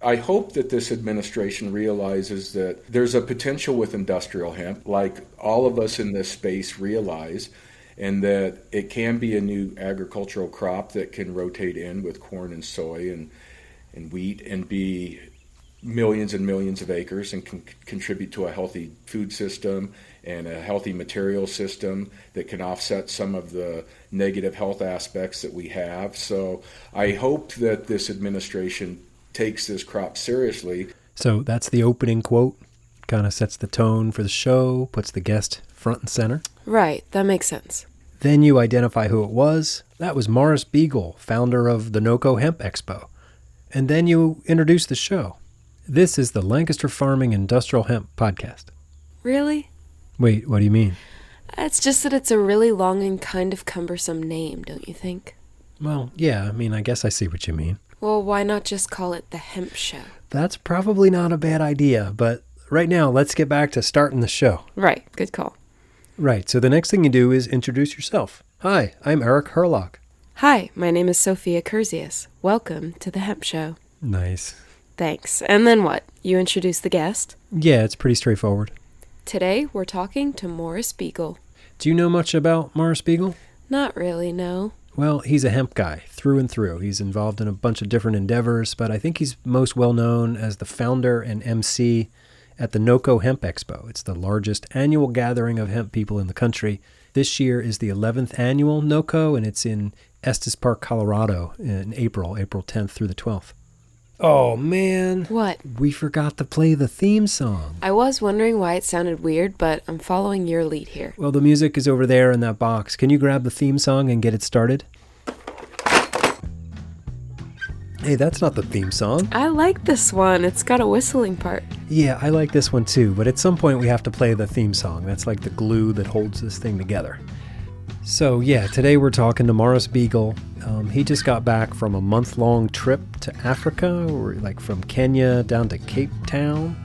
I hope that this administration realizes that there's a potential with industrial hemp, like all of us in this space realize, and that it can be a new agricultural crop that can rotate in with corn and soy and wheat and be millions and millions of acres and can contribute to a healthy food system and a healthy material system that can offset some of the negative health aspects that we have. So I hope that this administration takes this crop seriously. So that's the opening quote, kind of sets the tone for the show, puts the guest front and center. Right, that makes sense. Then you identify who it was. That was Morris Beegle, founder of the NoCo Hemp Expo. And then you introduce the show. This is the Lancaster Farming Industrial Hemp Podcast. Really? Wait, what do you mean? It's just that it's a really long and kind of cumbersome name, don't you think? Well, yeah, I guess I see what you mean. Well, why not just call it the Hemp Show? That's probably not a bad idea, but right now, let's get back to starting the show. Right, good call. Right, so the next thing you do is introduce yourself. Hi, I'm Eric Herlock. Hi, my name is Sophia Curzius. Welcome to the Hemp Show. Nice. Thanks. And then what? You introduce the guest? Yeah, it's pretty straightforward. Today, we're talking to Morris Beegle. Do you know much about Morris Beegle? Not really, no. Well, he's a hemp guy, through and through. He's involved in a bunch of different endeavors, but I think he's most well known as the founder and MC at the NoCo Hemp Expo. It's the largest annual gathering of hemp people in the country. This year is the 11th annual NoCo, and it's in Estes Park, Colorado in April 10th through the 12th. Oh, man. What? We forgot to play the theme song. I was wondering why it sounded weird, but I'm following your lead here. Well, the music is over there in that box. Can you grab the theme song and get it started? Hey, that's not the theme song. I like this one. It's got a whistling part. Yeah, I like this one too, but at some point we have to play the theme song. That's like the glue that holds this thing together. So yeah, today we're talking to Morris Beegle. He just got back from a month-long trip to Africa, or like from Kenya down to Cape Town.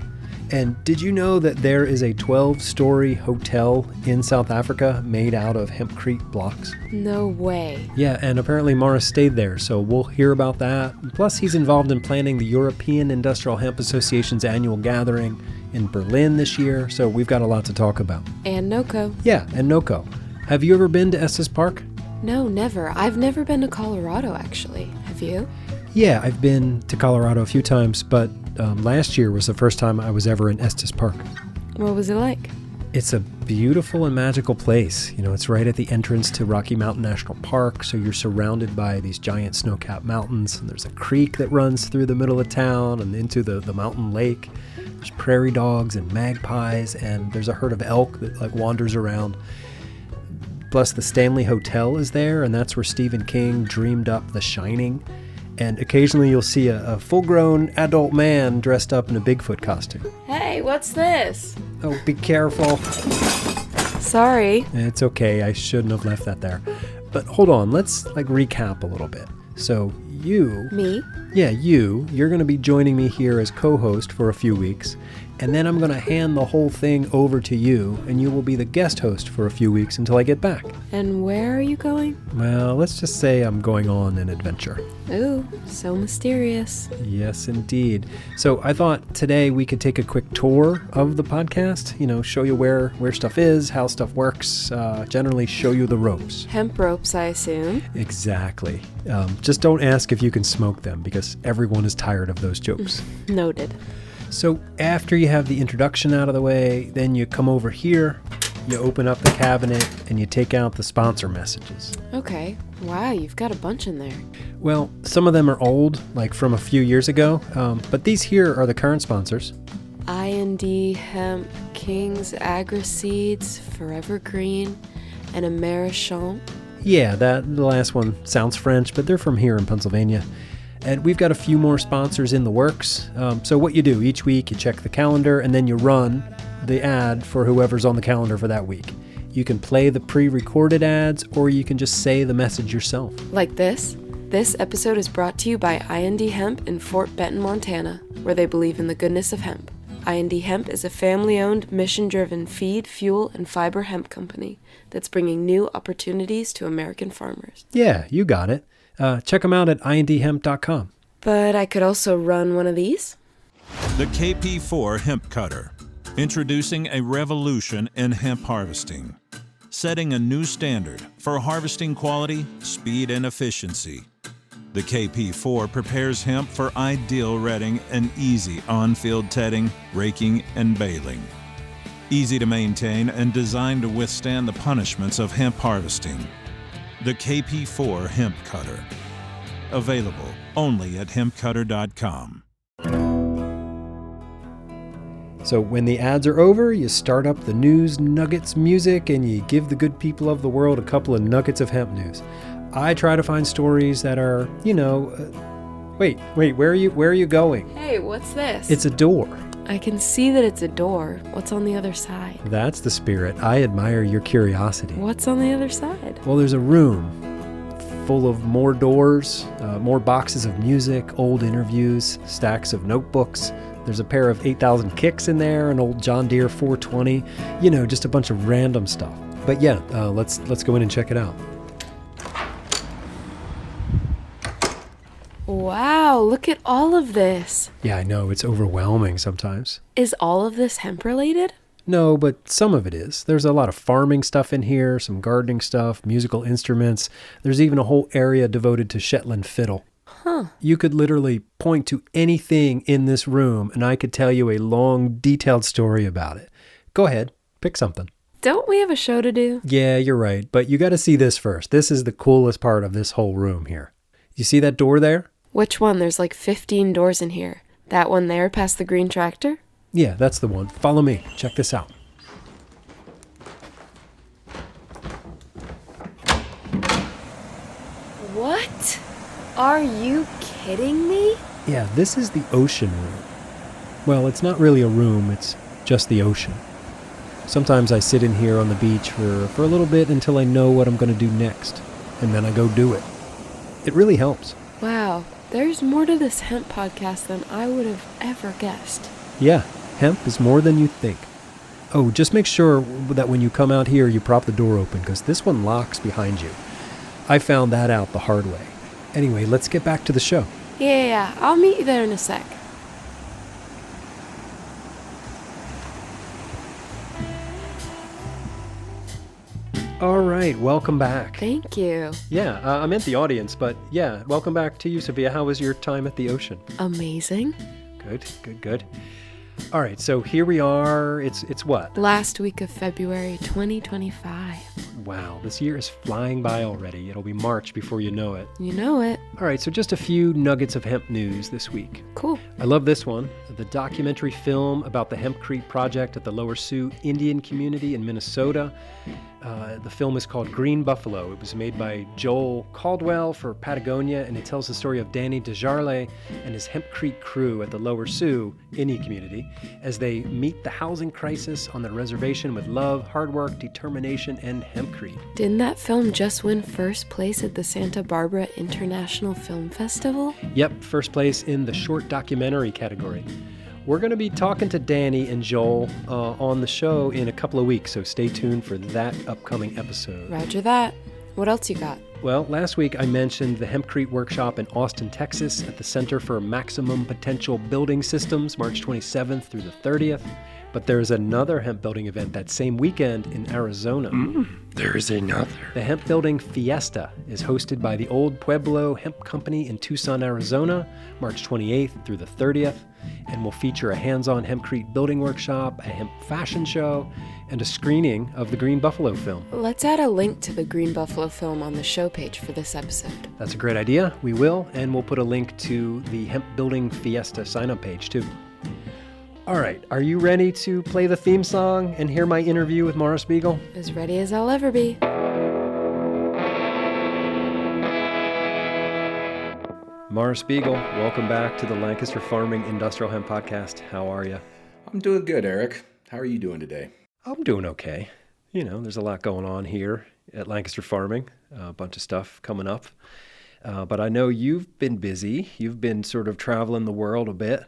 And did you know that there is a 12-story hotel in South Africa made out of hempcrete blocks? No way. Yeah, and apparently Morris stayed there, so we'll hear about that. Plus, he's involved in planning the European Industrial Hemp Association's annual gathering in Berlin this year, so we've got a lot to talk about. And NoCo. Yeah, and NoCo. Have you ever been to Estes Park? No, never. I've never been to Colorado, actually. Have you? Yeah, I've been to Colorado a few times, but last year was the first time I was ever in Estes Park. What was it like? It's a beautiful and magical place. You know, it's right at the entrance to Rocky Mountain National Park, so you're surrounded by these giant snow-capped mountains, and there's a creek that runs through the middle of town and into the mountain lake. There's prairie dogs and magpies, and there's a herd of elk that like wanders around. Plus, the Stanley Hotel is there, and that's where Stephen King dreamed up The Shining. And occasionally you'll see a full-grown adult man dressed up in a Bigfoot costume. Hey, what's this? Oh, be careful. Sorry. It's okay, I shouldn't have left that there. But hold on, let's recap a little bit. So you... Me? Yeah, you're going to be joining me here as co-host for a few weeks. And then I'm going to hand the whole thing over to you, and you will be the guest host for a few weeks until I get back. And where are you going? Well, let's just say I'm going on an adventure. Ooh, so mysterious. Yes, indeed. So I thought today we could take a quick tour of the podcast, show you where stuff is, how stuff works, generally show you the ropes. Hemp ropes, I assume. Exactly. Just don't ask if you can smoke them, because everyone is tired of those jokes. Noted. So after you have the introduction out of the way, then you come over here, you open up the cabinet, and you take out the sponsor messages. Okay. Wow, you've got a bunch in there. Well, some of them are old, like from a few years ago, but these here are the current sponsors. I&D Hemp, King's Agri-Seeds, Forever Green, and Americhamp. Yeah, the last one sounds French, but they're from here in Pennsylvania. And we've got a few more sponsors in the works. So what you do, each week you check the calendar and then you run the ad for whoever's on the calendar for that week. You can play the pre-recorded ads, or you can just say the message yourself. Like this? This episode is brought to you by I&D Hemp in Fort Benton, Montana, where they believe in the goodness of hemp. I&D Hemp is a family-owned, mission-driven feed, fuel, and fiber hemp company that's bringing new opportunities to American farmers. Yeah, you got it. Check them out at indhemp.com. But I could also run one of these. The KP4 Hemp Cutter, introducing a revolution in hemp harvesting, setting a new standard for harvesting quality, speed, and efficiency. The KP4 prepares hemp for ideal retting and easy on-field tedding, raking, and baling. Easy to maintain and designed to withstand the punishments of hemp harvesting. The KP4 Hemp Cutter. Available only at hempcutter.com. So when the ads are over, you start up the news nuggets music and you give the good people of the world a couple of nuggets of hemp news. I try to find stories that are, wait, where are you going? Hey, what's this? It's a door. I can see that it's a door. What's on the other side? That's the spirit. I admire your curiosity. What's on the other side? Well, there's a room full of more doors, more boxes of music, old interviews, stacks of notebooks. There's a pair of 8,000 kicks in there, an old John Deere 420, just a bunch of random stuff. But yeah, let's go in and check it out. Wow, look at all of this. Yeah, I know, it's overwhelming sometimes. Is all of this hemp related? No, but some of it is. There's a lot of farming stuff in here, some gardening stuff, musical instruments. There's even a whole area devoted to Shetland fiddle. Huh. You could literally point to anything in this room and I could tell you a long, detailed story about it. Go ahead, pick something. Don't we have a show to do? Yeah, you're right, but you got to see this first. This is the coolest part of this whole room here. You see that door there? Which one? There's like 15 doors in here. That one there past the green tractor? Yeah, that's the one. Follow me. Check this out. What? Are you kidding me? Yeah, this is the ocean room. Well, it's not really a room, it's just the ocean. Sometimes I sit in here on the beach for a little bit until I know what I'm going to do next, and then I go do it. It really helps. Wow, there's more to this hemp podcast than I would have ever guessed. Yeah, hemp is more than you think. Oh, just make sure that when you come out here, you prop the door open, because this one locks behind you. I found that out the hard way. Anyway, let's get back to the show. Yeah, I'll meet you there in a sec. All right, welcome back. Thank you. Yeah, I meant the audience, but yeah, welcome back to you, Sophia. How was your time at the ocean? Amazing. Good. All right, so here we are. It's what? Last week of February 2025. Wow, this year is flying by already. It'll be March before you know it. You know it. All right, so just a few nuggets of hemp news this week. Cool. I love this one. The documentary film about the hempcrete project at the Lower Sioux Indian community in Minnesota. The film is called Green Buffalo. It was made by Joel Caldwell for Patagonia, and it tells the story of Danny Desjardins and his hempcrete crew at the Lower Sioux Indian community as they meet the housing crisis on the reservation with love, hard work, determination, and hempcrete. Didn't that film just win first place at the Santa Barbara International Film Festival? Yep, first place in the short documentary category. We're going to be talking to Danny and Joel on the show in a couple of weeks, so stay tuned for that upcoming episode. Roger that. What else you got? Well, last week I mentioned the Hempcrete workshop in Austin, Texas at the Center for Maximum Potential Building Systems, March 27th through the 30th. But there's another hemp building event that same weekend in Arizona. There's another. The Hemp Building Fiesta is hosted by the Old Pueblo Hemp Company in Tucson, Arizona, March 28th through the 30th, and will feature a hands-on hempcrete building workshop, a hemp fashion show, and a screening of the Green Buffalo film. Let's add a link to the Green Buffalo film on the show page for this episode. That's a great idea. We will, and we'll put a link to the Hemp Building Fiesta sign-up page, too. All right, are you ready to play the theme song and hear my interview with Morris Beegle? As ready as I'll ever be. Morris Beegle, welcome back to the Lancaster Farming Industrial Hemp Podcast. How are you? I'm doing good, Eric. How are you doing today? I'm doing okay. You know, there's a lot going on here at Lancaster Farming, a bunch of stuff coming up. But I know you've been busy. You've been sort of traveling the world a bit.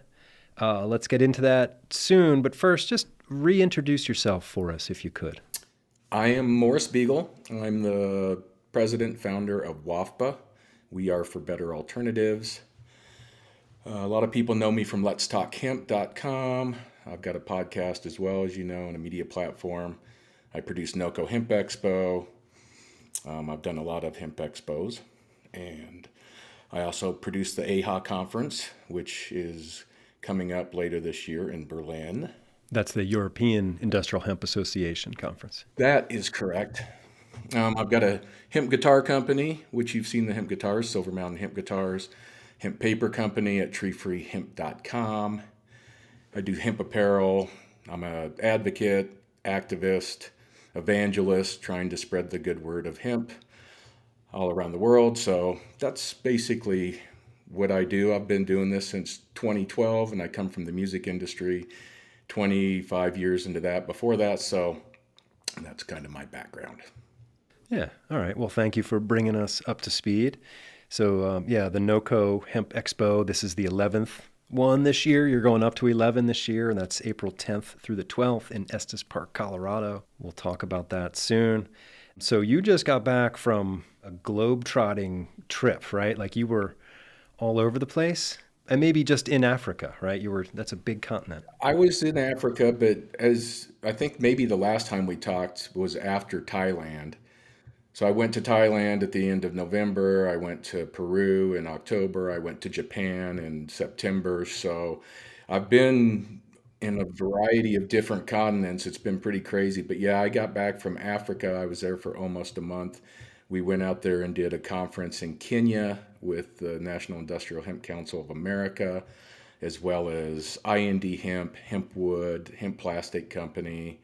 Let's get into that soon, but first, just reintroduce yourself for us, if you could. I am Morris Beegle. I'm the president, founder of WAFPA. We are for Better Alternatives. A lot of people know me from letstalkhemp.com. I've got a podcast as well, as you know, and a media platform. I produce NoCo Hemp Expo. I've done a lot of hemp expos. And I also produce the AHA conference, which is coming up later this year in Berlin. That's the European Industrial Hemp Association conference. That is correct. I've got a hemp guitar company, which you've seen the hemp guitars, Silver Mountain Hemp Guitars. Hemp paper company at treefreehemp.com. I do hemp apparel. I'm an advocate, activist, evangelist, trying to spread the good word of hemp all around the world. So that's basically what I do. I've been doing this since 2012, and I come from the music industry, 25 years into that before that. So that's kind of my background. Yeah. All right. Well, thank you for bringing us up to speed. So, the NoCo Hemp Expo, this is the 11th one this year. You're going up to 11 this year, and that's April 10th through the 12th in Estes Park, Colorado. We'll talk about that soon. So you just got back from a globe-trotting trip, right? Like you were all over the place, and maybe just in Africa, right? That's a big continent. I was in Africa, but as I think maybe the last time we talked was after Thailand. So I went to Thailand at the end of November. I went to Peru in October. I went to Japan in September. So I've been in a variety of different continents. It's been pretty crazy. But yeah, I got back from Africa. I was there for almost a month. We went out there and did a conference in Kenya with the National Industrial Hemp Council of America, as well as IND Hemp, Hempwood, Hemp Plastic Company.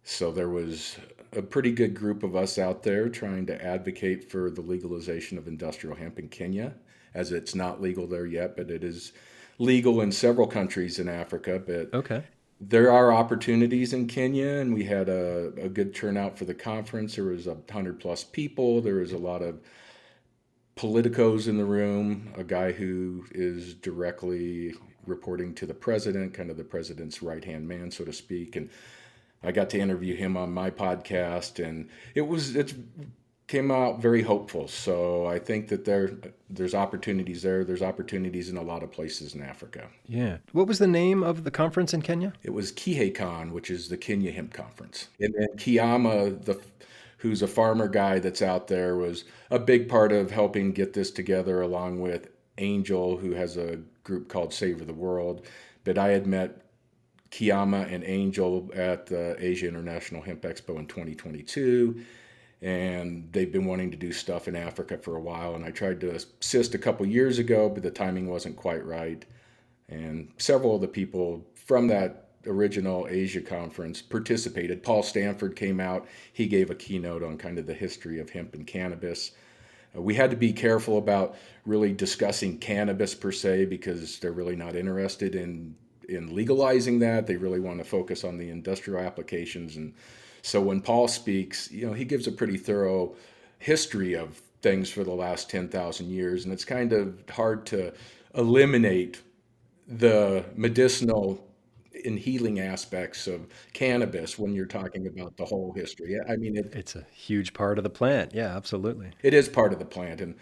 So there was a pretty good group of us out there trying to advocate for the legalization of industrial hemp in Kenya, as it's not legal there yet, but it is legal in several countries in Africa. But Okay. there are opportunities in Kenya, and we had a good turnout for the conference. There was 100 plus people. There was a lot of politicos in the room, a guy who is directly reporting to the president, kind of the president's right-hand man, so to speak. And I got to interview him on my podcast, and it came out very hopeful. So I think that there's opportunities there. There's opportunities in a lot of places in Africa. Yeah. What was the name of the conference in Kenya? It was KiheCon, which is the Kenya Hemp Conference. And then Kiama, who's a farmer guy that's out there, was a big part of helping get this together, along with Angel, who has a group called Savor the World. But I had met Kiama and Angel at the Asia International Hemp Expo in 2022, and they've been wanting to do stuff in Africa for a while, and I tried to assist a couple years ago, but the timing wasn't quite right. And several of the people from that original Asia conference participated. Paul Stanford came out. He gave a keynote on kind of the history of hemp and cannabis. We had to be careful about really discussing cannabis per se, because they're really not interested in legalizing that. They really want to focus on the industrial applications. And so when Paul speaks, he gives a pretty thorough history of things for the last 10,000 years. And it's kind of hard to eliminate the medicinal and healing aspects of cannabis when you're talking about the whole history. I mean, It's a huge part of the plant. Yeah, absolutely. it is part of the plant. And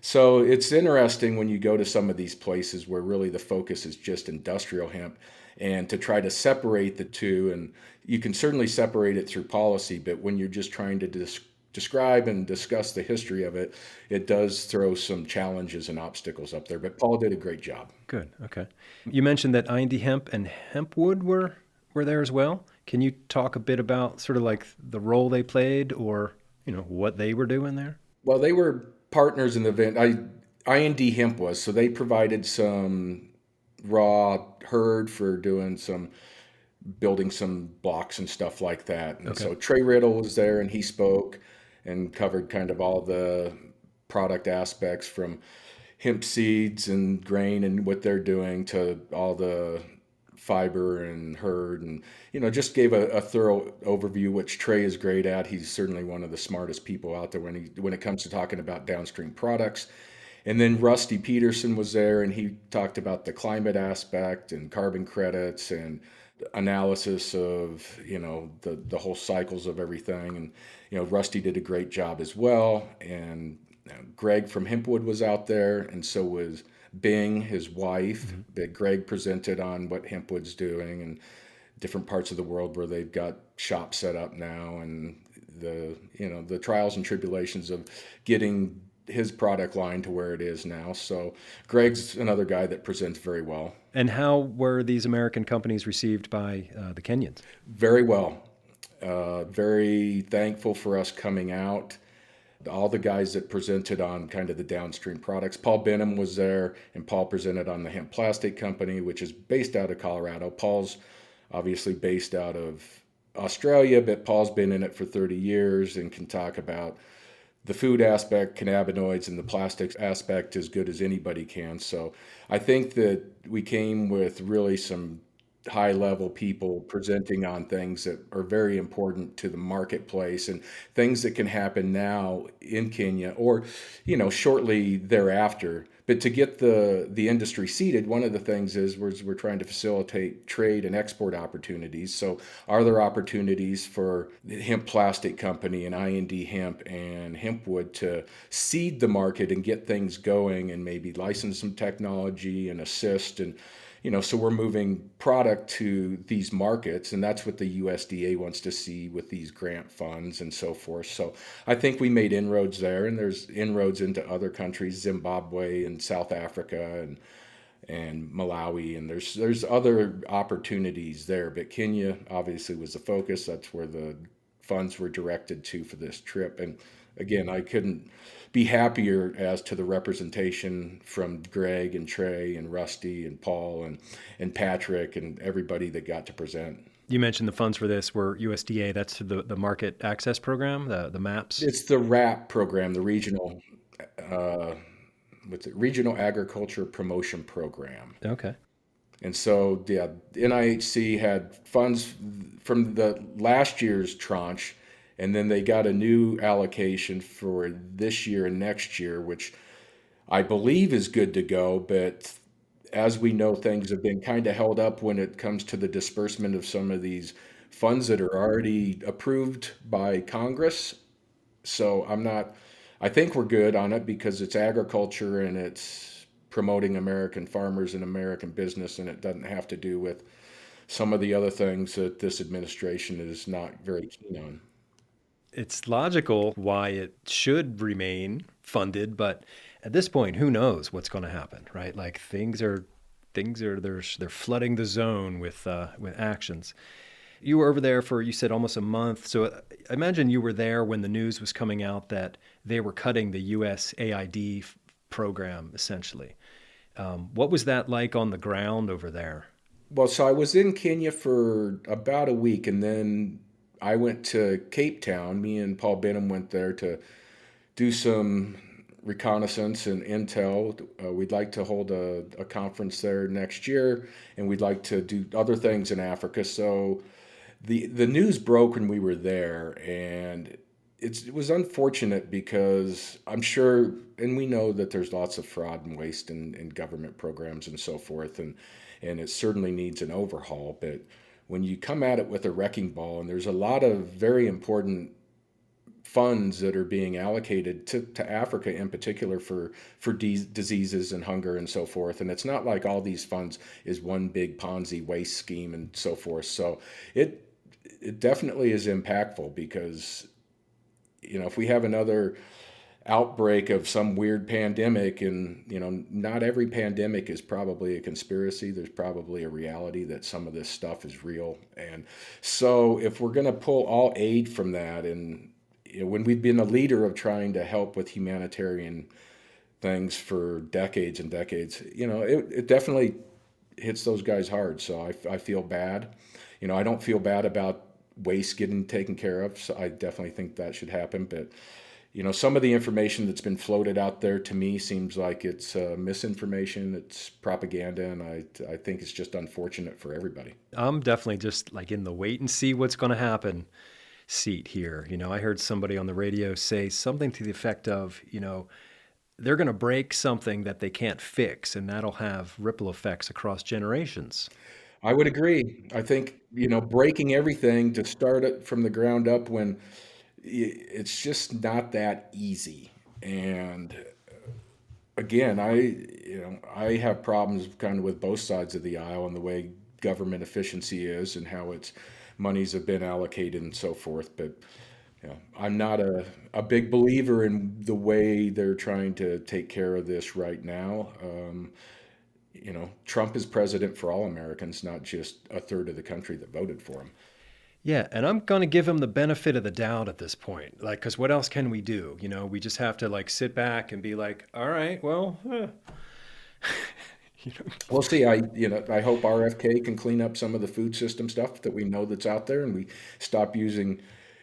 so it's interesting when you go to some of these places where really the focus is just industrial hemp, and to try to separate the two. And you can certainly separate it through policy, but when you're just trying to describe and discuss the history of it, it does throw some challenges and obstacles up there. But Paul did a great job. Good. Okay. You mentioned that IND Hemp and Hempwood were there as well. Can you talk a bit about sort of like the role they played, or what they were doing there? Well, they were partners in the event. IND Hemp was, so they provided some raw herd for building some blocks and stuff like that. And so Trey Riddle was there, and he spoke and covered kind of all the product aspects, from hemp seeds and grain and what they're doing to all the fiber and herd, and just gave a thorough overview, which Trey is great at. He's certainly one of the smartest people out there when it comes to talking about downstream products. And then Rusty Peterson was there, and he talked about the climate aspect and carbon credits and analysis of the whole cycles of everything. And Rusty did a great job as well. And Greg from Hempwood was out there, and so was Bing, his wife, that Greg presented on what Hempwood's doing and different parts of the world where they've got shops set up now, and the trials and tribulations of getting his product line to where it is now. So Greg's another guy that presents very well. And how were these American companies received by the Kenyans? Very well. Very thankful for us coming out. All the guys that presented on kind of the downstream products. Paul Benham was there, and Paul presented on the hemp plastic company, which is based out of Colorado. Paul's obviously based out of Australia, but Paul's been in it for 30 years and can talk about the food aspect, cannabinoids, and the plastics aspect as good as anybody can. So I think that we came with really some high-level people presenting on things that are very important to the marketplace and things that can happen now in Kenya or, shortly thereafter. But to get the industry seated, one of the things is we're trying to facilitate trade and export opportunities. So are there opportunities for the hemp plastic company and IND Hemp and Hempwood to seed the market and get things going and maybe license some technology and assist? And so we're moving product to these markets, and that's what the USDA wants to see with these grant funds and so forth. So I think we made inroads there, and there's inroads into other countries, Zimbabwe and South Africa and Malawi, and there's other opportunities there. But Kenya obviously was the focus. That's where the funds were directed to for this trip. And again, I couldn't be happier as to the representation from Greg and Trey and Rusty and Paul and Patrick and everybody that got to present. You mentioned the funds for this were USDA. That's the Market Access Program, the MAPS? It's the RAP program, the Regional Regional Agriculture Promotion Program. Okay. And so, yeah, NIHC had funds from the last year's tranche, and then they got a new allocation for this year and next year, which I believe is good to go. But as we know, things have been kind of held up when it comes to the disbursement of some of these funds that are already approved by Congress. So I think we're good on it because it's agriculture and it's promoting American farmers and American business, and it doesn't have to do with some of the other things that this administration is not very keen on. It's logical why it should remain funded, but at this point, who knows what's going to happen, right? Like they're flooding the zone with actions. You were over there for, you said, almost a month. So I imagine you were there when the news was coming out that they were cutting the USAID program, essentially. What was that like on the ground over there? Well, so I was in Kenya for about a week, and then I went to Cape Town. Me and Paul Benham went there to do some reconnaissance and intel. We'd like to hold a conference there next year, and we'd like to do other things in Africa. So the news broke when we were there, and it was unfortunate because I'm sure, and we know that there's lots of fraud and waste in government programs and so forth, and it certainly needs an overhaul. But when you come at it with a wrecking ball, and there's a lot of very important funds that are being allocated to Africa in particular for diseases and hunger and so forth. And it's not like all these funds is one big Ponzi waste scheme and so forth. So it definitely is impactful because, if we have another outbreak of some weird pandemic, and not every pandemic is probably a conspiracy. There's probably a reality that some of this stuff is real. And so if we're going to pull all aid from that, and when we've been a leader of trying to help with humanitarian things for decades and decades, it definitely hits those guys hard. So I feel bad. I don't feel bad about waste getting taken care of. So I definitely think that should happen. But some of the information that's been floated out there to me seems like it's misinformation, it's propaganda, and I think it's just unfortunate for everybody. I'm definitely just like in the wait and see what's going to happen seat here. I heard somebody on the radio say something to the effect of, they're going to break something that they can't fix, and that'll have ripple effects across generations. I would agree. I think, breaking everything to start it from the ground up when it's just not that easy. And again, I have problems kind of with both sides of the aisle and the way government efficiency is and how its monies have been allocated and so forth. But I'm not a big believer in the way they're trying to take care of this right now. Trump is president for all Americans, not just a third of the country that voted for him. Yeah, and I'm going to give him the benefit of the doubt at this point. Like, because what else can we do? We just have to like sit back and be like, all right, well, We'll see. I hope RFK can clean up some of the food system stuff that we know that's out there, and we stop using.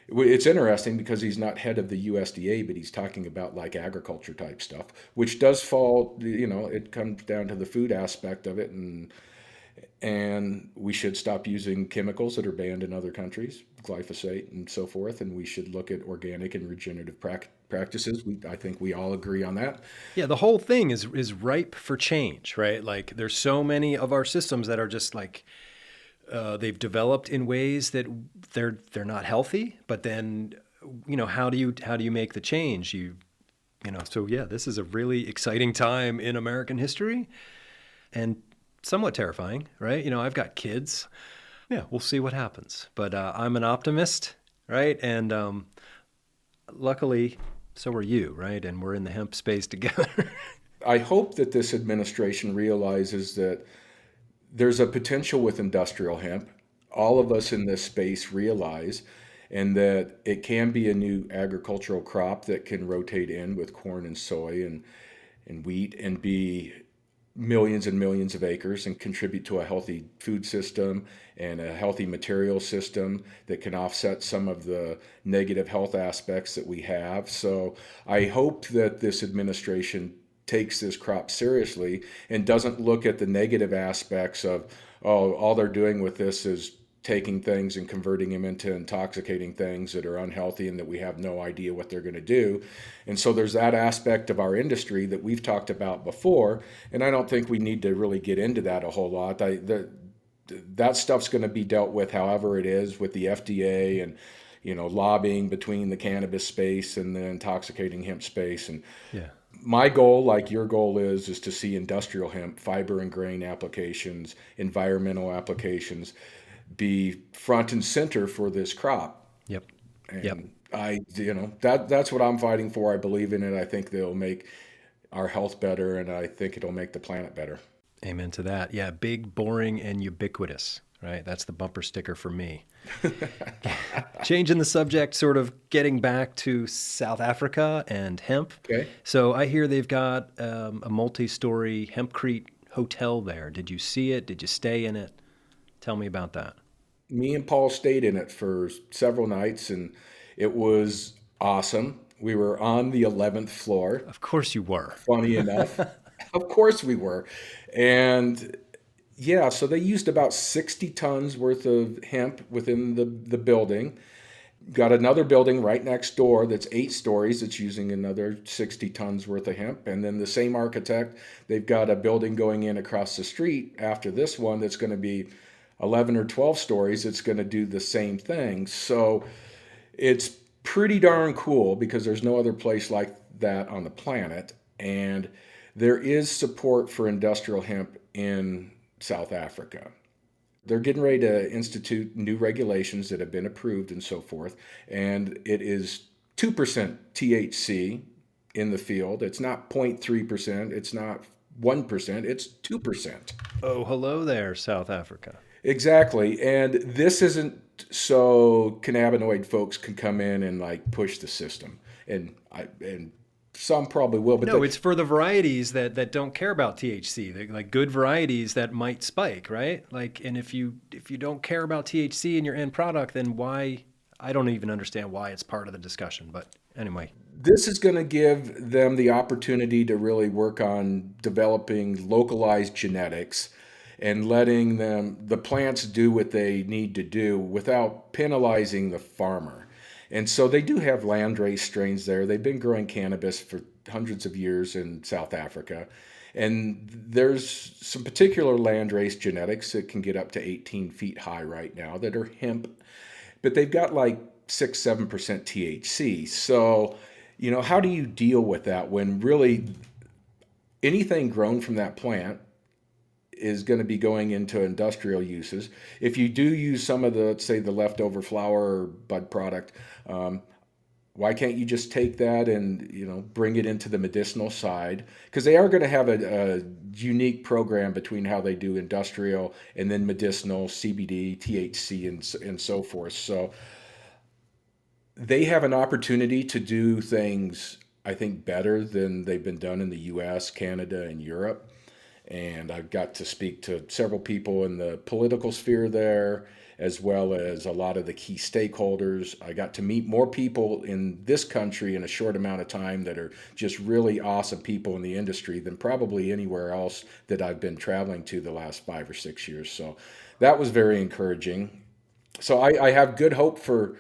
It's interesting because he's not head of the USDA, but he's talking about like agriculture type stuff, which does fall. It comes down to the food aspect of it, and we should stop using chemicals that are banned in other countries, glyphosate and so forth, and we should look at organic and regenerative practices. I think we all agree on that. Yeah, the whole thing is ripe for change, right? Like there's so many of our systems that are just like they've developed in ways that they're not healthy, but then how do you make the change? So yeah, this is a really exciting time in American history and somewhat terrifying, right? I've got kids. Yeah, we'll see what happens. But I'm an optimist, right? And luckily, so are you, right? And we're in the hemp space together. I hope that this administration realizes that there's a potential with industrial hemp. All of us in this space realize, and that it can be a new agricultural crop that can rotate in with corn and soy and wheat and be millions and millions of acres and contribute to a healthy food system and a healthy material system that can offset some of the negative health aspects that we have. So I hope that this administration takes this crop seriously and doesn't look at the negative aspects of, all they're doing with this is taking things and converting them into intoxicating things that are unhealthy and that we have no idea what they're going to do. And so there's that aspect of our industry that we've talked about before, and I don't think we need to really get into that a whole lot. That stuff's going to be dealt with however it is with the FDA and lobbying between the cannabis space and the intoxicating hemp space. And Yeah. my goal, like your goal is to see industrial hemp, fiber and grain applications, environmental applications be front and center for this crop. Yep. And Yep. that's what I'm fighting for. I believe in it. I think they'll make our health better, and I think it'll make the planet better. Amen to that. Yeah, big, boring, and ubiquitous, right? That's the bumper sticker for me. Changing the subject, sort of getting back to South Africa and hemp. Okay. So I hear they've got a multi-story hempcrete hotel there. Did you see it? Did you stay in it? Tell me about that. Me and Paul stayed in it for several nights, and it was awesome. We were on the 11th floor. Of course you were. Funny enough. Of course we were. And yeah, so they used about 60 tons worth of hemp within the building. Got another building right next door that's 8 stories that's using another 60 tons worth of hemp. And then the same architect, they've got a building going in across the street after this one that's going to be 11 or 12 stories. It's going to do the same thing. So it's pretty darn cool because there's no other place like that on the planet. And there is support for industrial hemp in South Africa. They're getting ready to institute new regulations that have been approved and so forth. And it is 2% THC in the field. It's not 0.3%. It's not 1%. It's 2%. Oh, hello there, South Africa. Exactly. And this isn't so cannabinoid folks can come in and like push the system. And some probably will, but no, it's for the varieties that don't care about THC. They're like good varieties that might spike, right? Like, and if you don't care about THC in your end product, then why? I don't even understand why it's part of the discussion. But anyway, this is going to give them the opportunity to really work on developing localized genetics and letting the plants do what they need to do without penalizing the farmer. And so they do have landrace strains there. They've been growing cannabis for hundreds of years in South Africa. And there's some particular landrace genetics that can get up to 18 feet high right now that are hemp, but they've got like 6-7% THC. So, how do you deal with that when really anything grown from that plant is going to be going into industrial uses. If you do use some of the, let's say, the leftover flower or bud product, why can't you just take that and, bring it into the medicinal side? Because they are going to have a unique program between how they do industrial and then medicinal, CBD, THC, and so forth. So they have an opportunity to do things, I think, better than they've been done in the US, Canada, and Europe. And I've got to speak to several people in the political sphere there, as well as a lot of the key stakeholders. I got to meet more people in this country in a short amount of time that are just really awesome people in the industry than probably anywhere else that I've been traveling to the last 5 or 6 years. So that was very encouraging. So I have good hope for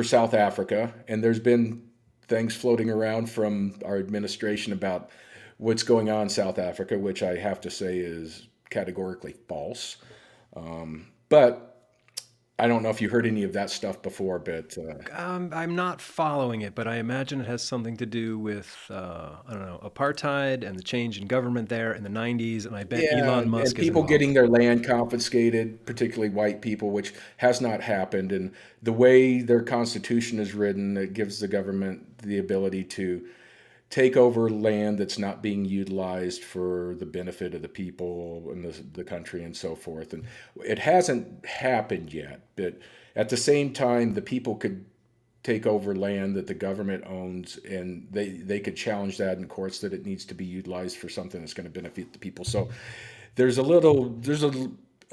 South Africa, and there's been things floating around from our administration about what's going on in South Africa, which I have to say is categorically false. But I don't know if you heard any of that stuff before, but... I'm not following it, but I imagine it has something to do with, apartheid and the change in government there in the 90s, and I bet Elon Musk and people is getting their land confiscated, particularly white people, which has not happened. And the way their constitution is written, it gives the government the ability to take over land that's not being utilized for the benefit of the people and the country and so forth. And it hasn't happened yet, but at the same time, the people could take over land that the government owns, and they could challenge that in courts that it needs to be utilized for something that's going to benefit the people. So there's a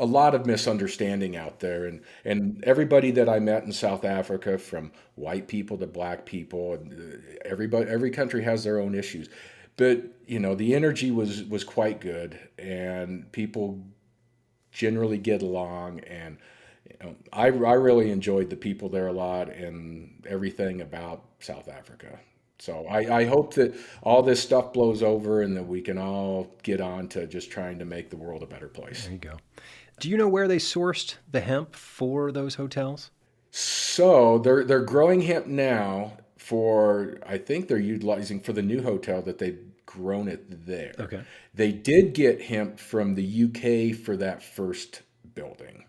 lot of misunderstanding out there, and everybody that I met in South Africa, from white people to black people, every country has their own issues, but the energy was quite good, and people generally get along, and I really enjoyed the people there a lot and everything about South Africa. So I hope that all this stuff blows over and that we can all get on to just trying to make the world a better place. There you go. Do you know where they sourced the hemp for those hotels? So they're growing hemp now I think they're utilizing for the new hotel that they've grown it there. Okay. They did get hemp from the UK for that first building.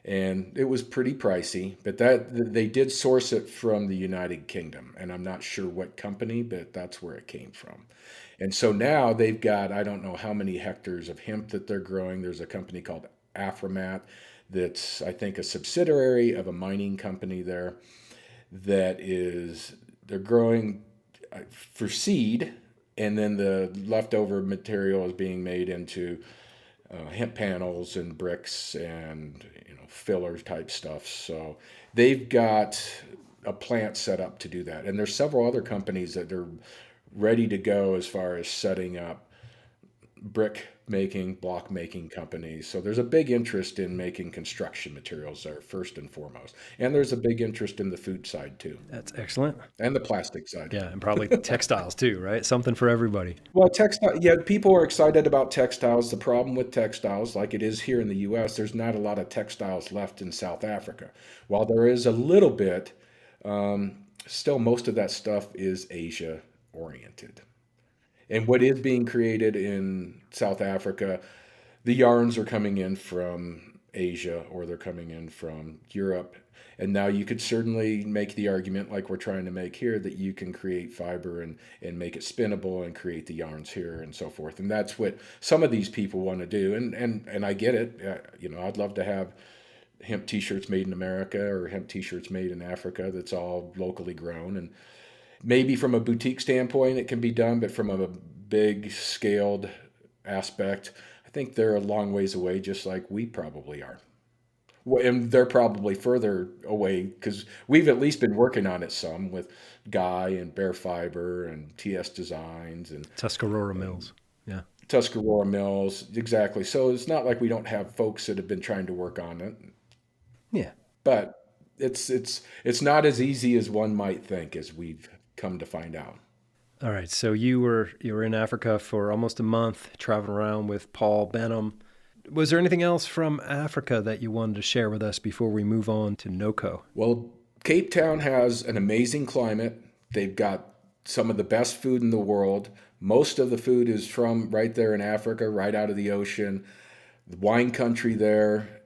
And it was pretty pricey, but they did source it from the United Kingdom. And I'm not sure what company, but that's where it came from. And so now they've got, I don't know how many hectares of hemp that they're growing. There's a company called Afromat that's, I think, a subsidiary of a mining company there they're growing for seed, and then the leftover material is being made into hemp panels and bricks and filler type stuff. So they've got a plant set up to do that, and there's several other companies that are ready to go as far as setting up brick making, block making companies. So there's a big interest in making construction materials there first and foremost, and there's a big interest in the food side too. That's excellent. And the plastic side. Yeah, and probably textiles too, right? Something for everybody. Well, people are excited about textiles. The problem with textiles, like it is here in the US, there's not a lot of textiles left in South Africa. While there is a little bit, still most of that stuff is Asia oriented. And what is being created in South Africa, the yarns are coming in from Asia, or they're coming in from Europe. And now you could certainly make the argument, like we're trying to make here, that you can create fiber and make it spinnable and create the yarns here and so forth. And that's what some of these people want to do. And I get it. I'd love to have hemp t-shirts made in America or hemp t-shirts made in Africa that's all locally grown. And maybe from a boutique standpoint, it can be done, but from a big scaled aspect, I think they're a long ways away, just like we probably are. And they're probably further away because we've at least been working on it some with Guy and Bear Fiber and TS Designs and Tuscarora Mills. Yeah. Tuscarora Mills, exactly. So it's not like we don't have folks that have been trying to work on it. Yeah. But it's not as easy as one might think, as we've come to find out. All right. So you were in Africa for almost a month, traveling around with Paul Benham. Was there anything else from Africa that you wanted to share with us before we move on to NoCo? Well, Cape Town has an amazing climate. They've got some of the best food in the world. Most of the food is from right there in Africa, right out of the ocean. The wine country there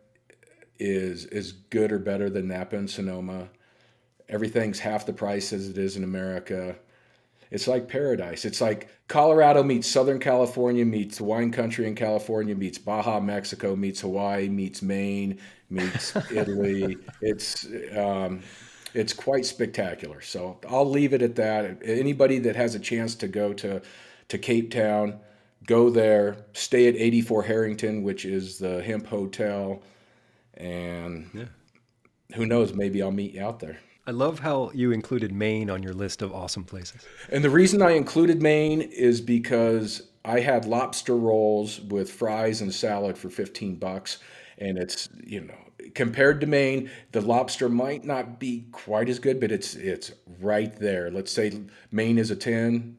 is good or better than Napa and Sonoma. Everything's half the price as it is in America. It's like paradise. It's like Colorado meets Southern California, meets the wine country in California, meets Baja, Mexico, meets Hawaii, meets Maine, meets Italy. It's quite spectacular. So I'll leave it at that. Anybody that has a chance to go to Cape Town, go there, stay at 84 Harrington, which is the hemp hotel, and who knows, maybe I'll meet you out there. I love how you included Maine on your list of awesome places. And the reason I included Maine is because I had lobster rolls with fries and salad for $15. And it's, compared to Maine, the lobster might not be quite as good, but it's right there. Let's say Maine is a 10,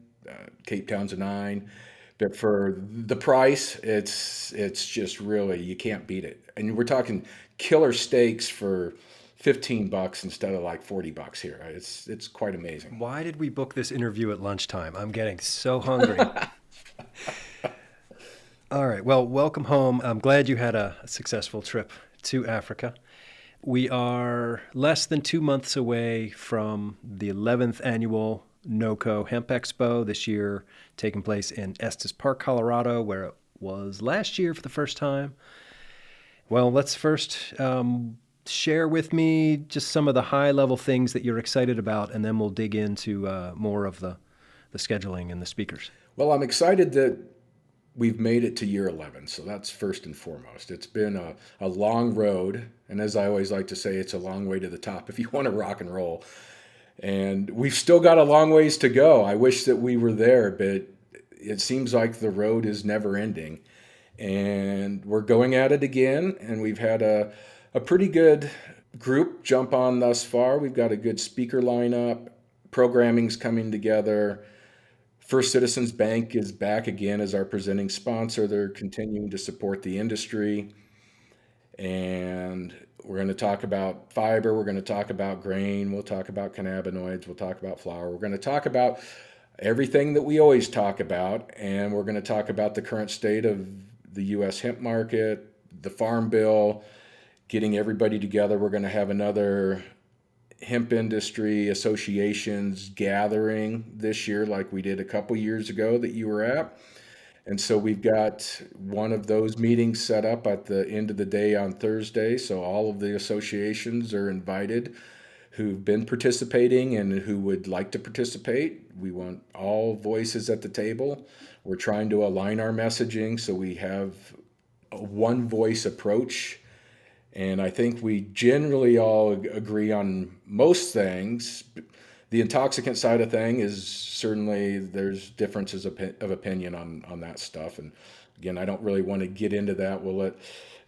Cape Town's a 9. But for the price, it's just really, you can't beat it. And we're talking killer steaks for $15 instead of like $40 here. It's quite amazing. Why did we book this interview at lunchtime? I'm getting so hungry. All right. Well, welcome home. I'm glad you had a successful trip to Africa. We are less than 2 months away from the 11th annual NoCo Hemp Expo, this year taking place in Estes Park, Colorado, where it was last year for the first time. Well, let's first share with me just some of the high-level things that you're excited about, and then we'll dig into more of the scheduling and the speakers. Well, I'm excited that we've made it to year 11, so that's first and foremost. It's been a long road, and as I always like to say, it's a long way to the top if you want to rock and roll. And we've still got a long ways to go. I wish that we were there, but it seems like the road is never ending. And we're going at it again, and we've had a pretty good group jump on thus far. We've got a good speaker lineup. Programming's coming together. First Citizens Bank is back again as our presenting sponsor. They're continuing to support the industry. And we're going to talk about fiber. We're going to talk about grain. We'll talk about cannabinoids. We'll talk about flour. We're going to talk about everything that we always talk about. And we're going to talk about the current state of the U.S. hemp market, the Farm Bill, getting everybody together. We're going to have another hemp industry associations gathering this year like we did a couple years ago that you were at. And so we've got one of those meetings set up at the end of the day on Thursday. So all of the associations are invited who've been participating and who would like to participate. We want all voices at the table. We're trying to align our messaging so we have a one voice approach. And I think we generally all agree on most things. The intoxicant side of thing is certainly there's differences of opinion on that stuff. And again, I don't really want to get into that. We'll let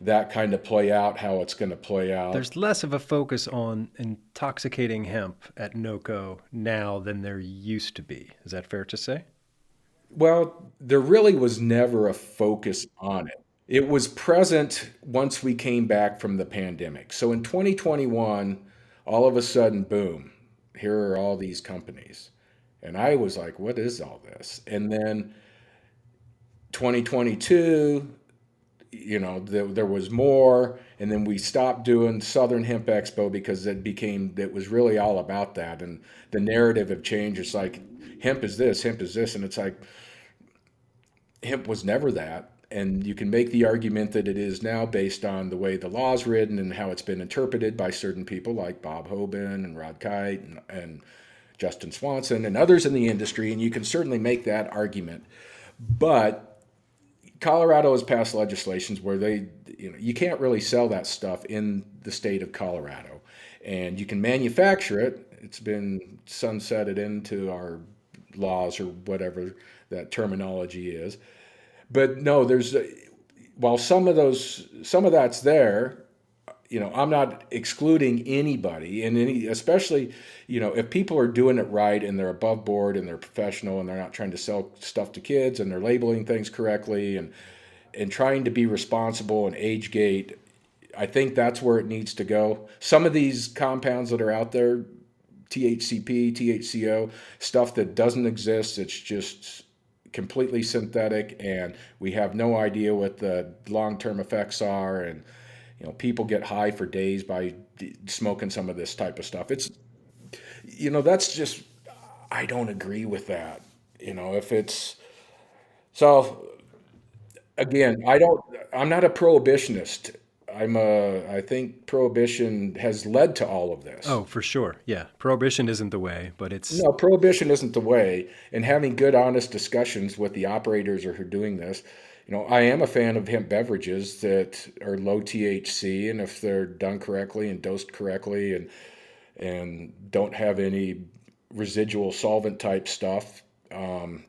that kind of play out how it's going to play out. There's less of a focus on intoxicating hemp at NoCo now than there used to be. Is that fair to say? Well, there really was never a focus on it. It was present once we came back from the pandemic. So in 2021, all of a sudden, boom, here are all these companies. And I was like, what is all this? And then 2022, there was more. And then we stopped doing Southern Hemp Expo because it was really all about that. And the narrative have changed. It's like, hemp is this, hemp is this. And it's like, hemp was never that. And you can make the argument that it is now based on the way the law's written and how it's been interpreted by certain people like Bob Hoban and Rod Kite and Justin Swanson and others in the industry. And you can certainly make that argument. But Colorado has passed legislations where you can't really sell that stuff in the state of Colorado. And you can manufacture it. It's been sunsetted into our laws or whatever that terminology is. But no, while some of that's there, I'm not excluding anybody, and especially, if people are doing it right and they're above board and they're professional and they're not trying to sell stuff to kids and they're labeling things correctly and trying to be responsible and age gate, I think that's where it needs to go. Some of these compounds that are out there, THCP, THCO, stuff that doesn't exist. It's just completely synthetic, and we have no idea what the long-term effects are. And people get high for days by smoking some of this type of stuff. It's that's just, I don't agree with that. If it's so, again, I'm not a prohibitionist. I think prohibition has led to all of this. Oh, for sure. Yeah. Prohibition isn't the way, but it's... No, prohibition isn't the way. And having good, honest discussions with the operators who are doing this, I am a fan of hemp beverages that are low THC, and if they're done correctly and dosed correctly and don't have any residual solvent type stuff. And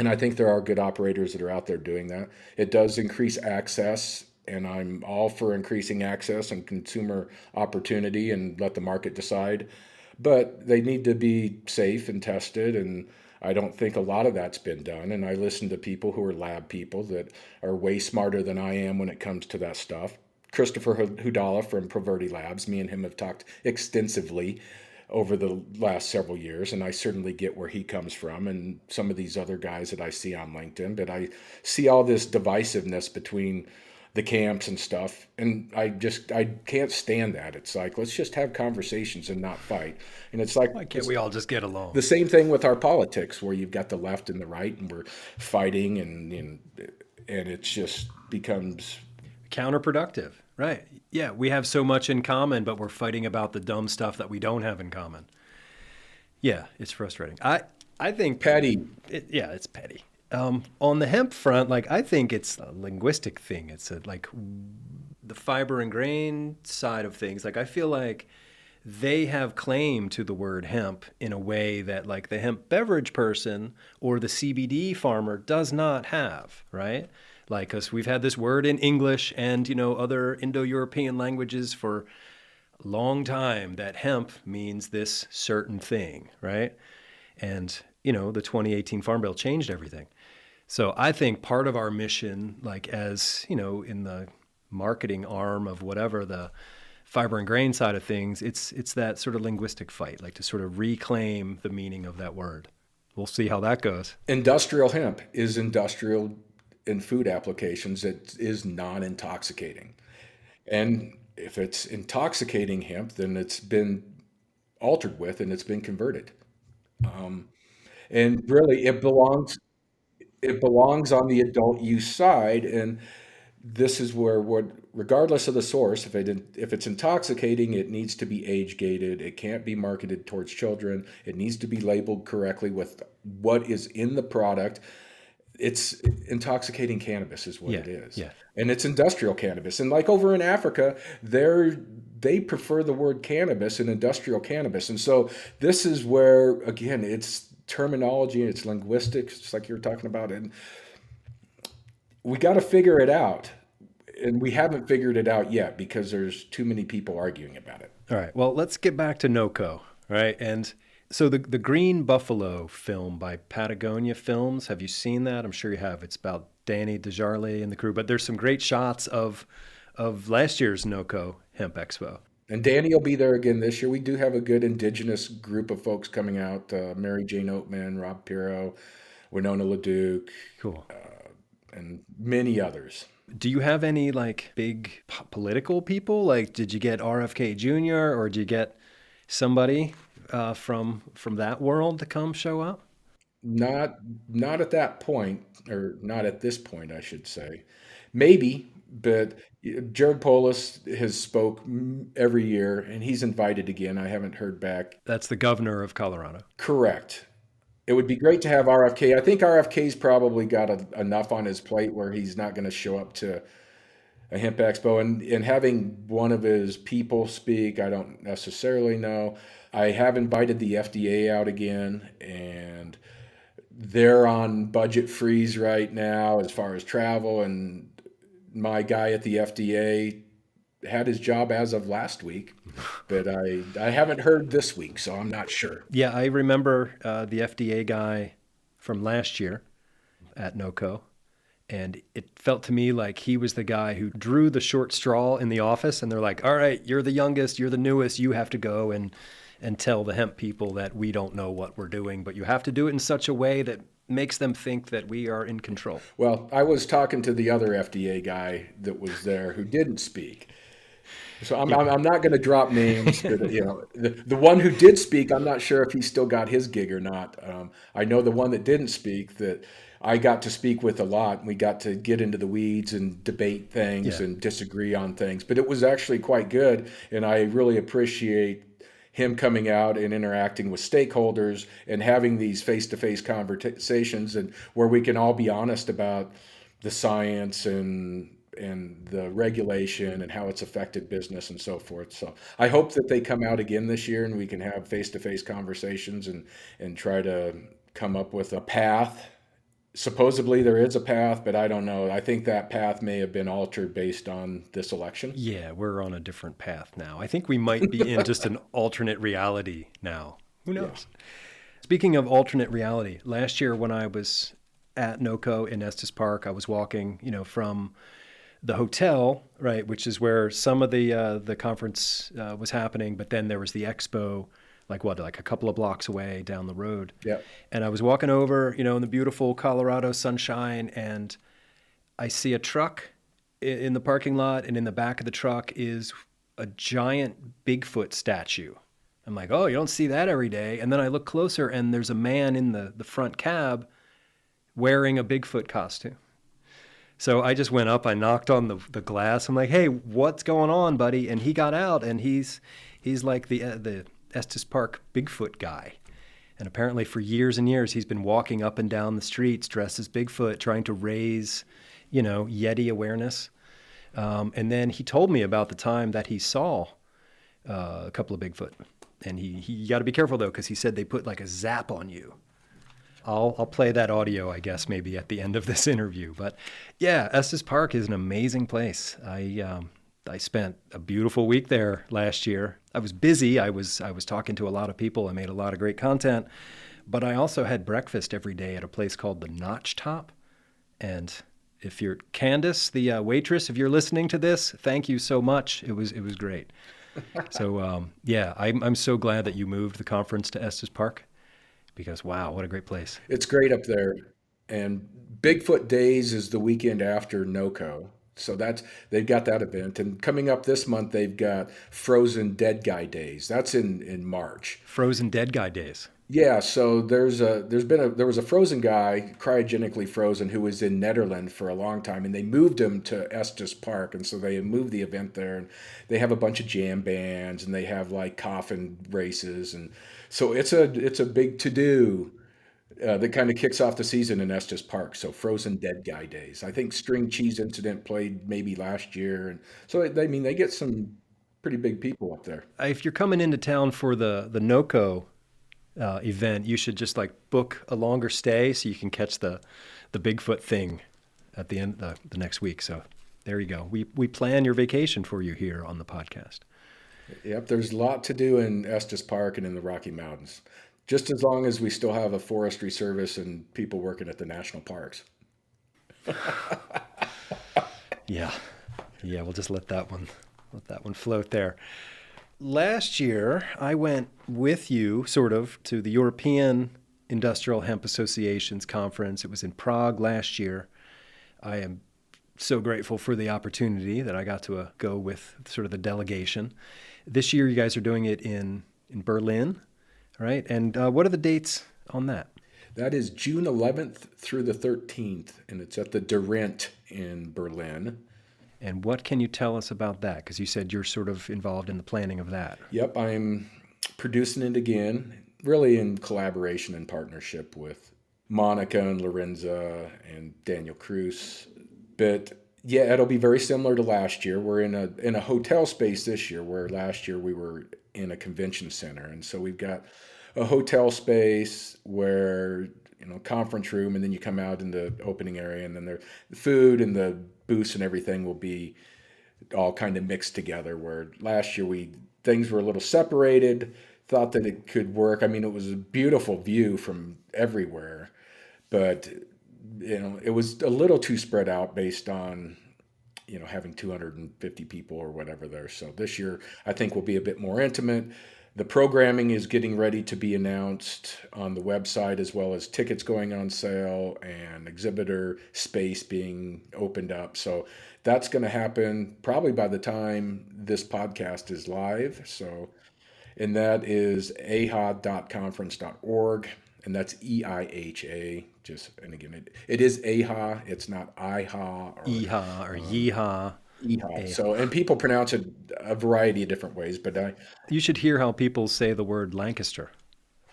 I think there are good operators that are out there doing that. It does increase access, and I'm all for increasing access and consumer opportunity and let the market decide. But they need to be safe and tested, and I don't think a lot of that's been done. And I listen to people who are lab people that are way smarter than I am when it comes to that stuff. Christopher Hudala from Proverti Labs, me and him have talked extensively over the last several years, and I certainly get where he comes from and some of these other guys that I see on LinkedIn. But I see all this divisiveness between the camps and stuff, and I can't stand that. It's like, let's just have conversations and not fight. And it's like, why can't we all just get along? The same thing with our politics, where you've got the left and the right, and we're fighting, and it just becomes counterproductive. Right. Yeah, we have so much in common, but we're fighting about the dumb stuff that we don't have in common. Yeah, it's frustrating. I think petty. It's petty. On the hemp front, I think it's a linguistic thing. It's the fiber and grain side of things. I feel like they have claim to the word hemp in a way that the hemp beverage person or the CBD farmer does not have, right? Because we've had this word in English and, other Indo-European languages for a long time that hemp means this certain thing, right? And, the 2018 Farm Bill changed everything. So I think part of our mission, as, in the marketing arm of whatever, the fiber and grain side of things, it's that sort of linguistic fight, to sort of reclaim the meaning of that word. We'll see how that goes. Industrial hemp is industrial in food applications. It is non-intoxicating. And if it's intoxicating hemp, then it's been altered with and it's been converted. And really, it belongs on the adult use side. And this is where, regardless of the source, if it's intoxicating, it needs to be age gated. It can't be marketed towards children. It needs to be labeled correctly with what is in the product. It's intoxicating cannabis is what it is. Yeah. And it's industrial cannabis. And over in Africa, they prefer the word cannabis and industrial cannabis. And so this is where, again, it's terminology, it's linguistics, just like you were talking about. And we got to figure it out. And we haven't figured it out yet because there's too many people arguing about it. All right. Well, let's get back to NoCo, right? And so the Green Buffalo film by Patagonia Films, have you seen that? I'm sure you have. It's about Danny DeJarle and the crew, but there's some great shots of last year's NoCo Hemp Expo. And Danny will be there again this year. We do have a good indigenous group of folks coming out. Mary Jane Oatman, Rob Pirro, Winona LaDuke. Cool. And many others. Do you have any big political people? Did you get RFK Jr. or did you get somebody from that world to come show up? Not at that point, or not at this point, I should say. Maybe, but Jared Polis has spoke every year, and he's invited again. I haven't heard back. That's the governor of Colorado. Correct. It would be great to have RFK. I think RFK's probably got enough on his plate where he's not going to show up to a hemp expo. And having one of his people speak, I don't necessarily know. I have invited the FDA out again, and they're on budget freeze right now as far as travel. And my guy at the FDA had his job as of last week, but I haven't heard this week, so I'm not sure. Yeah, I remember the FDA guy from last year at NoCo, and it felt to me like he was the guy who drew the short straw in the office, and they're like, all right, you're the youngest, you're the newest, you have to go and and tell the hemp people that we don't know what we're doing, but you have to do it in such a way that makes them think that we are in control. Well, I was talking to the other FDA guy that was there who didn't speak. So I'm not going to drop names, but the one who did speak, I'm not sure if he still got his gig or not. I know the one that didn't speak that I got to speak with a lot. We got to get into the weeds and debate things and disagree on things, but it was actually quite good, and I really appreciate him coming out and interacting with stakeholders and having these face-to-face conversations, and where we can all be honest about the science and the regulation and how it's affected business and so forth. So I hope that they come out again this year and we can have face-to-face conversations and try to come up with a path. Supposedly there is a path, but I don't know. I think that path may have been altered based on this election. Yeah, we're on a different path now. I think we might be in just an alternate reality now. Who knows? Yeah. Speaking of alternate reality, last year when I was at NoCo in Estes Park, I was walking, from the hotel, right, which is where some of the conference was happening, but then there was the expo, like a couple of blocks away down the road. Yeah. And I was walking over, in the beautiful Colorado sunshine, and I see a truck in the parking lot, and in the back of the truck is a giant Bigfoot statue. I'm like, oh, you don't see that every day. And then I look closer, and there's a man in the front cab wearing a Bigfoot costume. So I just went up, I knocked on the glass. I'm like, hey, what's going on, buddy? And he got out, and he's like the Estes Park Bigfoot guy. And apparently for years and years, he's been walking up and down the streets dressed as Bigfoot, trying to raise, Yeti awareness. And then he told me about the time that he saw a couple of Bigfoot. And he got to be careful, though, because he said they put like a zap on you. I'll play that audio, I guess, maybe at the end of this interview. But yeah, Estes Park is an amazing place. I spent a beautiful week there last year. I was busy. I was talking to a lot of people. I made a lot of great content. But I also had breakfast every day at a place called the Notch Top. And if you're Candace, the waitress, if you're listening to this, thank you so much. It was great. So I'm so glad that you moved the conference to Estes Park. Because, wow, what a great place. It's great up there. And Bigfoot Days is the weekend after NoCo. So they've got that event. And coming up this month, they've got Frozen Dead Guy Days. That's in March. Frozen Dead Guy Days. Yeah, so there was a frozen guy, cryogenically frozen, who was in Netherlands for a long time, and they moved him to Estes Park, and so they moved the event there, and they have a bunch of jam bands, and they have like coffin races, and so it's a big to-do that kind of kicks off the season in Estes Park. So Frozen Dead Guy Days. I think String Cheese Incident played maybe last year, and so they get some pretty big people up there. If you're coming into town for the NoCo event, you should just like book a longer stay so you can catch the Bigfoot thing at the end the next week. So there you go. We plan your vacation for you here on the podcast. Yep, there's a lot to do in Estes Park and in the Rocky Mountains, just as long as we still have a forestry service and people working at the national parks. Yeah, we'll just let that one float there. Last year, I went with you, sort of, to the European Industrial Hemp Association's conference. It was in Prague last year. I am so grateful for the opportunity that I got to go with sort of the delegation. This year, you guys are doing it in Berlin, right? And what are the dates on that? That is June 11th through the 13th, and it's at the Durant in Berlin. And what can you tell us about that? Because you said you're sort of involved in the planning of that. Yep, I'm producing it again, really in collaboration and partnership with Monica and Lorenza and Daniel Cruz. But yeah, it'll be very similar to last year. We're in a hotel space this year, where last year we were in a convention center. And so we've got a hotel space where, conference room, and then you come out in the opening area, and then the food and the booths and everything will be all kind of mixed together, where last year things were a little separated, thought that it could work. I mean, it was a beautiful view from everywhere, but it was a little too spread out based on having 250 people or whatever there. So this year I think will be a bit more intimate. The programming is getting ready to be announced on the website, as well as tickets going on sale and exhibitor space being opened up. So that's going to happen probably by the time this podcast is live. So, and that is aha.conference.org, and that's EIHA. And again, it is AHA. It's not IHA or EHA or Yeehaw. EHA. So, and people pronounce it a variety of different ways, but You should hear how people say the word Lancaster.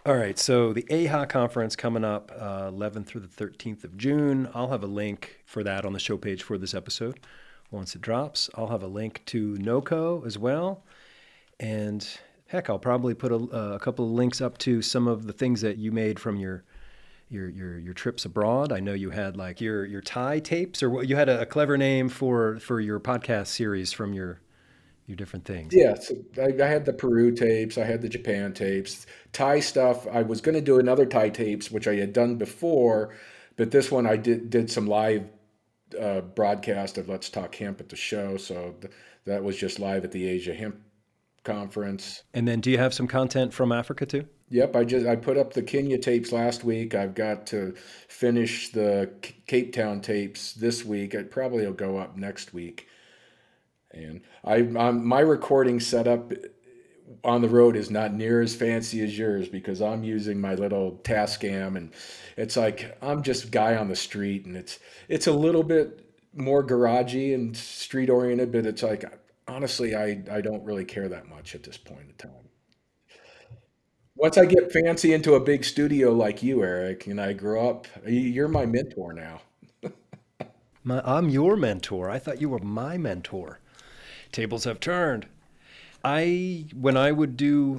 All right, so the AHA conference coming up 11th through the 13th of June. I'll have a link for that on the show page for this episode once it drops. I'll have a link to NoCo as well. And heck, I'll probably put a couple of links up to some of the things that you made from your trips abroad. I know you had like your Thai tapes, or you had a clever name for your podcast series from your different things. yeah, so I had the Peru tapes, I had the Japan tapes, Thai stuff. I was going to do another Thai tapes, which I had done before, but this one I did some live broadcast of Let's Talk Hemp at the show. So that was just live at the Asia Hemp Conference. And then do you have some content from Africa too? Yep, I put up the Kenya tapes last week. I've got to finish the Cape Town tapes this week. It probably will go up next week. And my recording setup on the road is not near as fancy as yours, because I'm using my little Tascam, and it's like I'm just a guy on the street, and it's a little bit more garagey and street oriented, but it's like honestly I don't really care that much at this point in time. Once I get fancy into a big studio like you, Eric, and I grow up, you're my mentor now. I'm your mentor. I thought you were my mentor. Tables have turned. When I would do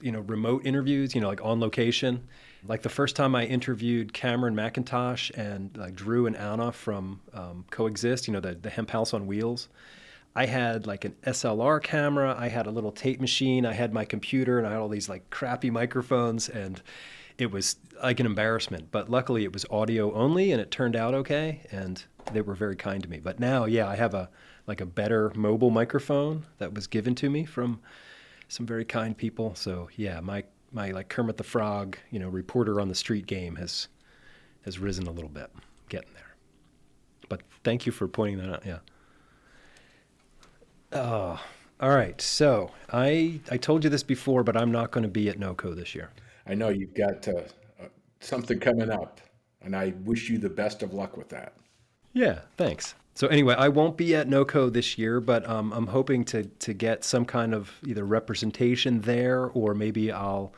remote interviews, like on location, like the first time I interviewed Cameron McIntosh and like Drew and Anna from Coexist, the Hemp House on Wheels, I had like an SLR camera, I had a little tape machine, I had my computer, and I had all these like crappy microphones, and it was like an embarrassment. But luckily it was audio only, and it turned out okay, and they were very kind to me. But now, yeah, I have a better mobile microphone that was given to me from some very kind people. So yeah, my like Kermit the Frog, reporter on the street game has risen a little bit, getting there. But thank you for pointing that out. Yeah. Oh, all right. So I told you this before, but I'm not going to be at NoCo this year. I know you've got something coming up, and I wish you the best of luck with that. Yeah, thanks. So anyway, I won't be at NoCo this year, but I'm hoping to get some kind of either representation there, or maybe I'll,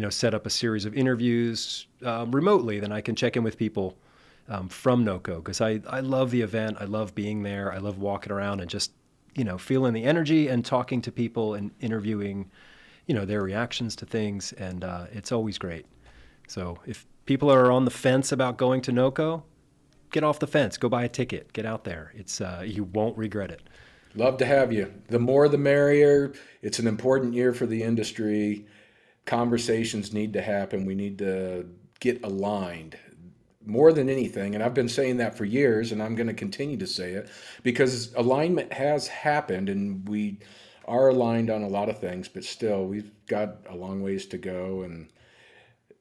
set up a series of interviews remotely. Then I can check in with people from NoCo, because I love the event. I love being there. I love walking around and just, feeling the energy and talking to people and interviewing, their reactions to things. And it's always great. So if people are on the fence about going to NoCo, get off the fence, go buy a ticket, get out there. It's you won't regret it. Love to have you. The more the merrier. It's an important year for the industry. Conversations need to happen. We need to get aligned more than anything. And I've been saying that for years, and I'm going to continue to say it, because alignment has happened, and we are aligned on a lot of things, but still we've got a long ways to go, and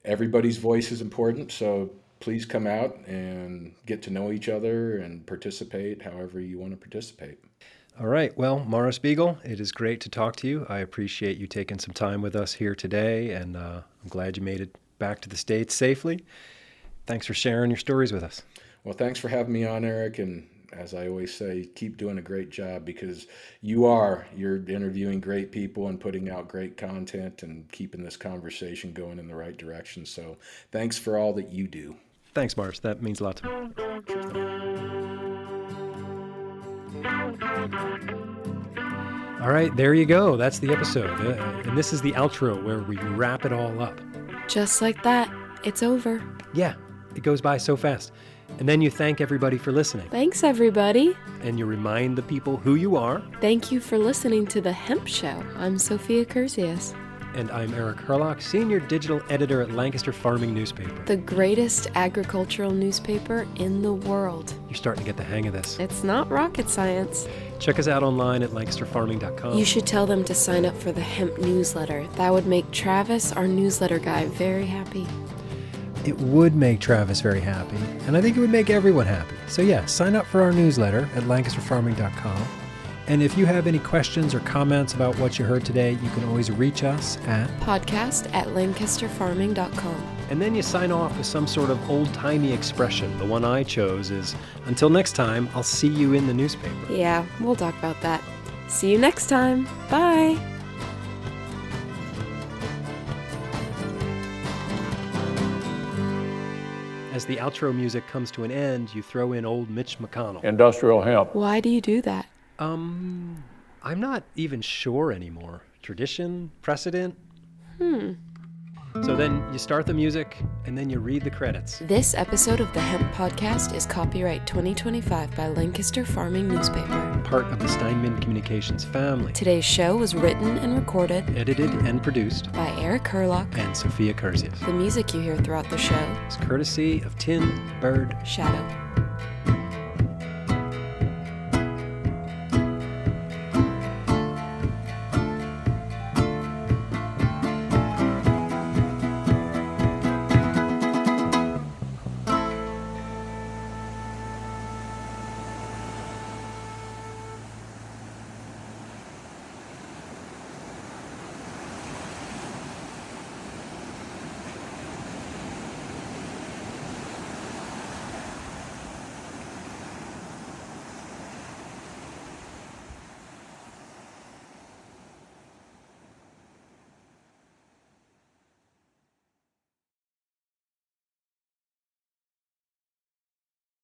everybody's voice is important. So please come out and get to know each other and participate however you want to participate. All right. Well, Morris Beegle, it is great to talk to you. I appreciate you taking some time with us here today, and I'm glad you made it back to the States safely. Thanks for sharing your stories with us. Well, thanks for having me on, Eric. And as I always say, keep doing a great job, because you're interviewing great people and putting out great content and keeping this conversation going in the right direction. So thanks for all that you do. Thanks, Morris. That means a lot to me. All right, there you go. That's the episode. And this is the outro where we wrap it all up. Just like that, it's over. Yeah, it goes by so fast. And then you thank everybody for listening. Thanks, everybody. And you remind the people who you are. Thank you for listening to The Hemp Show. I'm Sophia Curzius. And I'm Eric Herlock, Senior Digital Editor at Lancaster Farming Newspaper. The greatest agricultural newspaper in the world. You're starting to get the hang of this. It's not rocket science. Check us out online at lancasterfarming.com. You should tell them to sign up for the hemp newsletter. That would make Travis, our newsletter guy, very happy. It would make Travis very happy, and I think it would make everyone happy. So yeah, sign up for our newsletter at lancasterfarming.com. And if you have any questions or comments about what you heard today, you can always reach us at podcast@lancasterfarming.com. And then you sign off with some sort of old-timey expression. The one I chose is, until next time, I'll see you in the newspaper. Yeah, we'll talk about that. See you next time. Bye. As the outro music comes to an end, you throw in old Mitch McConnell. Industrial hemp. Why do you do that? I'm not even sure anymore. Tradition? Precedent? So then you start the music, and then you read the credits. This episode of the Hemp Podcast is copyright 2025 by Lancaster Farming Newspaper. Part of the Steinman Communications family. Today's show was written and recorded, Edited and produced by Eric Herlock. and Sophia Curzius. The music you hear throughout the show, It's courtesy of Tin Bird. Shadow.